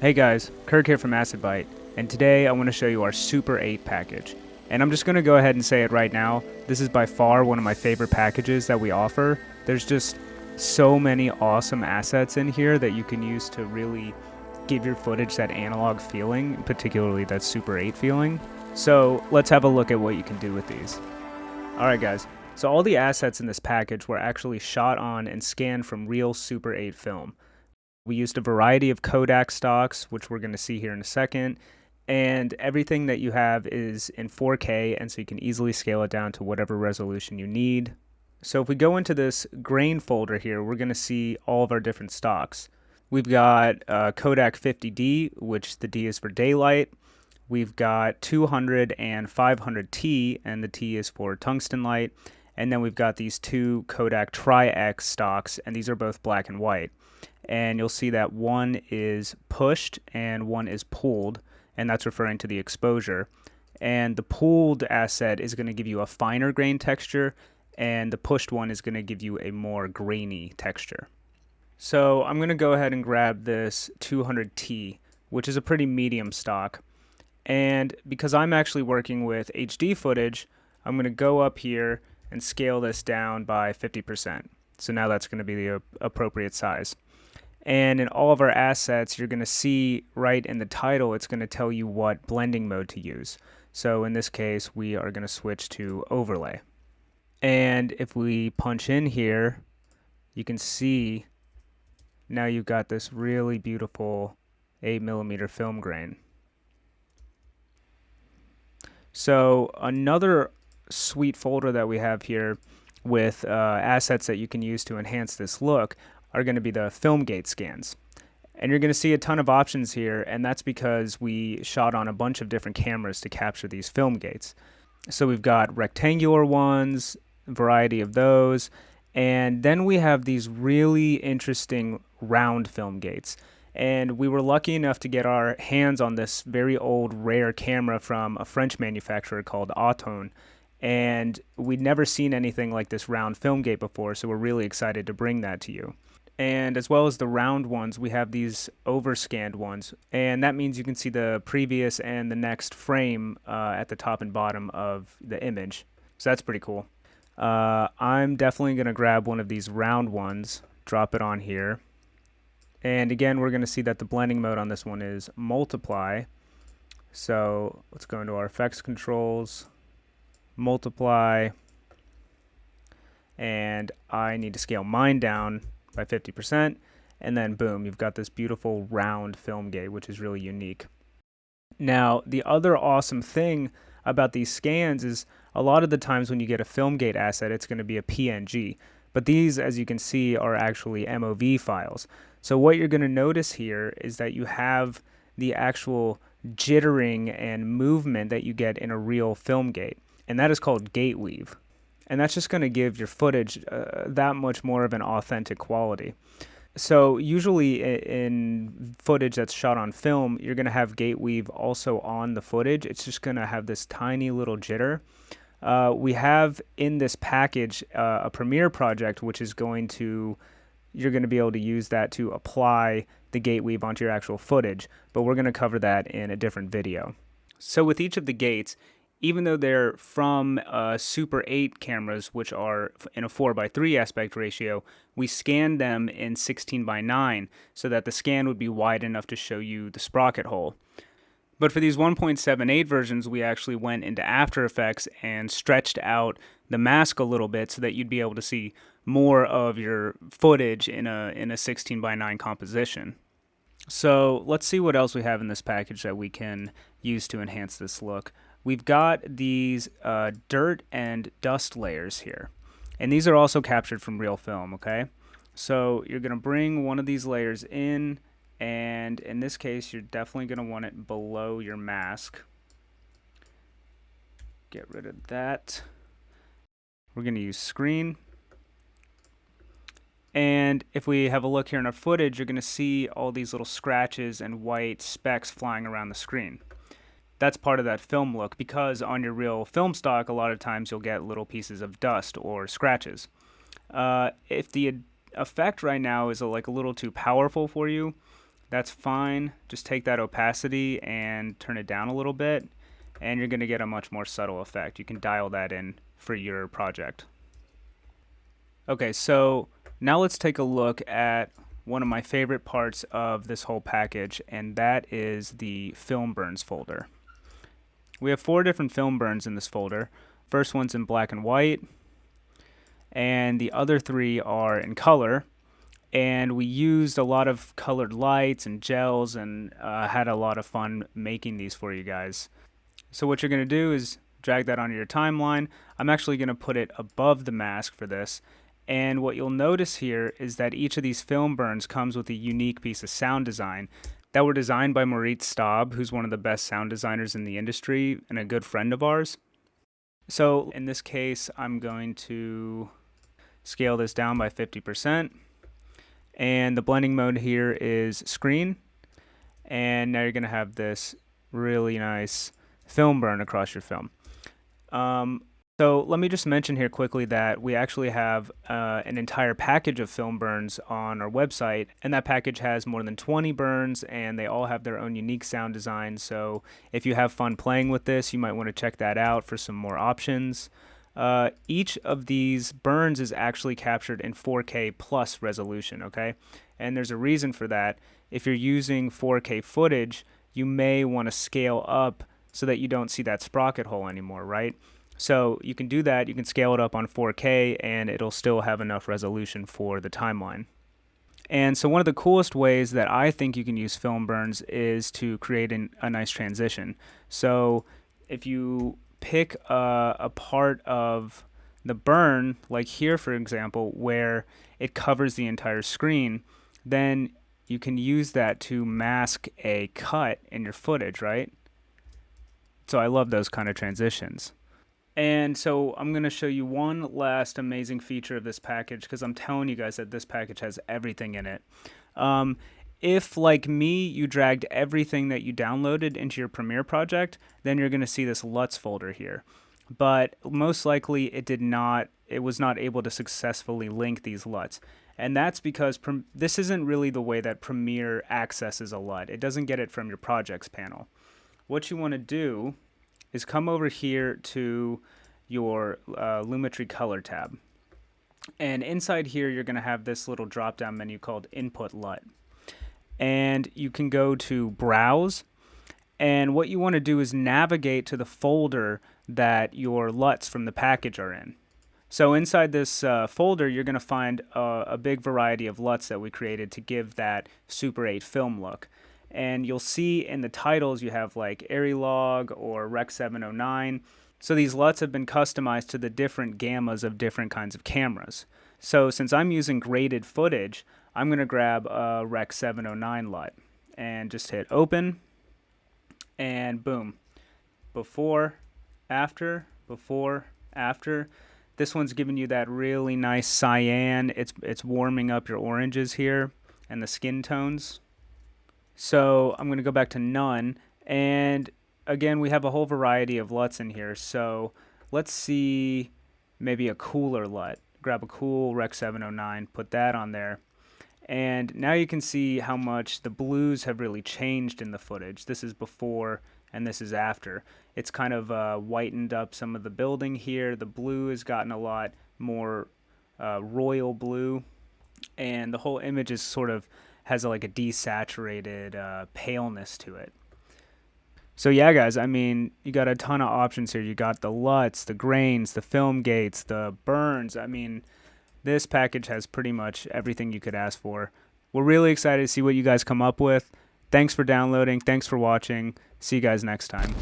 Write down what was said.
Hey guys, Kirk here from Acid Bite, and today I want to show you our Super 8 package. And I'm just going to go ahead and say it right now, this is by far one of my favorite packages that we offer. There's just so many awesome assets in here that you can use to really give your footage that analog feeling, particularly that Super 8 feeling. So let's have a look at what you can do with these. Alright guys, so all the assets in this package were actually shot on and scanned from real Super 8 film. We used a variety of Kodak stocks, which we're going to see here in a second, and everything that you have is in 4K, and so you can easily scale it down to whatever resolution you need. So if we go into this grain folder here, we're going to see all of our different stocks. We've got Kodak 50D, which the D is for daylight. We've got 200 and 500T, and the T is for tungsten light. And then we've got these two Kodak Tri-X stocks, and these are both black and white. And you'll see that one is pushed and one is pulled, and that's referring to the exposure. And the pulled asset is going to give you a finer grain texture, and the pushed one is going to give you a more grainy texture. So I'm going to go ahead and grab this 200T, which is a pretty medium stock. And because I'm actually working with HD footage, I'm going to go up here and scale this down by 50%. So now that's going to be the appropriate size. And in all of our assets, you're going to see right in the title, it's going to tell you what blending mode to use. So in this case, we are going to switch to overlay. And if we punch in here, you can see now you've got this really beautiful 8mm film grain. So another sweet folder that we have here with assets that you can use to enhance this look are going to be the film gate scans. And you're going to see a ton of options here, and that's because we shot on a bunch of different cameras to capture these film gates. So we've got rectangular ones, a variety of those, and then we have these really interesting round film gates. And we were lucky enough to get our hands on this very old, rare camera from a French manufacturer called Authentically. And we'd never seen anything like this round film gate before, so we're really excited to bring that to you. And as well as the round ones, we have these overscanned ones, and that means you can see the previous and the next frame at the top and bottom of the image. So that's pretty cool. I'm definitely going to grab one of these round ones, drop it on here. And again, we're going to see that the blending mode on this one is multiply. So let's go into our effects controls, multiply, and I need to scale mine down by 50%, and then boom, you've got this beautiful round film gate, which is really unique. Now, the other awesome thing about these scans is a lot of the times when you get a film gate asset, it's going to be a PNG, but these, as you can see, are actually MOV files. So what you're going to notice here is that you have the actual jittering and movement that you get in a real film gate, and that is called gate weave. And that's just going to give your footage that much more of an authentic quality. So usually in footage that's shot on film, you're going to have gate weave also on the footage. It's just going to have this tiny little jitter. We have in this package a Premiere project, which is you're going to be able to use that to apply the gate weave onto your actual footage, but we're going to cover that in a different video. So with each of the gates, even though they're from Super 8 cameras, which are in a 4:3 aspect ratio, we scanned them in 16:9 so that the scan would be wide enough to show you the sprocket hole. But for these 1.78 versions, we actually went into After Effects and stretched out the mask a little bit so that you'd be able to see more of your footage in a 16:9 composition. So let's see what else we have in this package that we can use to enhance this look. We've got these dirt and dust layers here, and these are also captured from real film, okay? So you're going to bring one of these layers in, and in this case, you're definitely going to want it below your mask. Get rid of that. We're going to use screen. And if we have a look here in our footage, you're going to see all these little scratches and white specks flying around the screen. That's part of that film look, because on your real film stock, a lot of times you'll get little pieces of dust or scratches. If the effect right now is like a little too powerful for you, that's fine. Just take that opacity and turn it down a little bit, and you're going to get a much more subtle effect. You can dial that in for your project. Okay, so now let's take a look at one of my favorite parts of this whole package, and that is the film burns folder. We have 4 different film burns in this folder. First one's in black and white, and the other 3 are in color. And we used a lot of colored lights and gels and had a lot of fun making these for you guys. So what you're going to do is drag that onto your timeline. I'm actually going to put it above the mask for this. And what you'll notice here is that each of these film burns comes with a unique piece of sound design that were designed by Moritz Staub, who's one of the best sound designers in the industry and a good friend of ours. So in this case, I'm going to scale this down by 50%. And the blending mode here is screen. And now you're going to have this really nice film burn across your film. So let me just mention here quickly that we actually have an entire package of film burns on our website, and that package has more than 20 burns, and they all have their own unique sound design. So if you have fun playing with this, you might want to check that out for some more options. Each of these burns is actually captured in 4K plus resolution, okay? And there's a reason for that. If you're using 4K footage, you may want to scale up so that you don't see that sprocket hole anymore, right? So you can do that. You can scale it up on 4K and it'll still have enough resolution for the timeline. And so one of the coolest ways that I think you can use film burns is to create a nice transition. So if you pick a part of the burn, like here for example, where it covers the entire screen, then you can use that to mask a cut in your footage, right? So I love those kind of transitions. And so I'm going to show you one last amazing feature of this package, because I'm telling you guys that this package has everything in it. If, like me, you dragged everything that you downloaded into your Premiere project, then you're going to see this LUTs folder here. But most likely it was not able to successfully link these LUTs. And that's because this isn't really the way that Premiere accesses a LUT. It doesn't get it from your projects panel. What you want to do is come over here to your Lumetri color tab. And inside here, you're going to have this little drop-down menu called Input LUT. And you can go to Browse. And what you want to do is navigate to the folder that your LUTs from the package are in. So inside this folder, you're going to find a big variety of LUTs that we created to give that Super 8 film look. And you'll see in the titles you have like Arilog or Rec 709. So these LUTs have been customized to the different gammas of different kinds of cameras. So since I'm using graded footage, I'm going to grab a Rec 709 LUT and just hit open, and boom. Before, after, before, after. This one's giving you that really nice cyan. It's warming up your oranges here and the skin tones. So I'm going to go back to none, and again we have a whole variety of LUTs in here. So let's see maybe a cooler LUT. Grab a cool Rec 709, put that on there, and now you can see how much the blues have really changed in the footage. This is before and this is after. It's kind of whitened up some of the building here. The blue has gotten a lot more royal blue, and the whole image is sort of has like a desaturated paleness to it. So yeah, guys, I mean, you got a ton of options here. You got the LUTs, the grains, the film gates, the burns. I mean, this package has pretty much everything you could ask for. We're really excited to see what you guys come up with. Thanks for downloading. Thanks for watching. See you guys next time.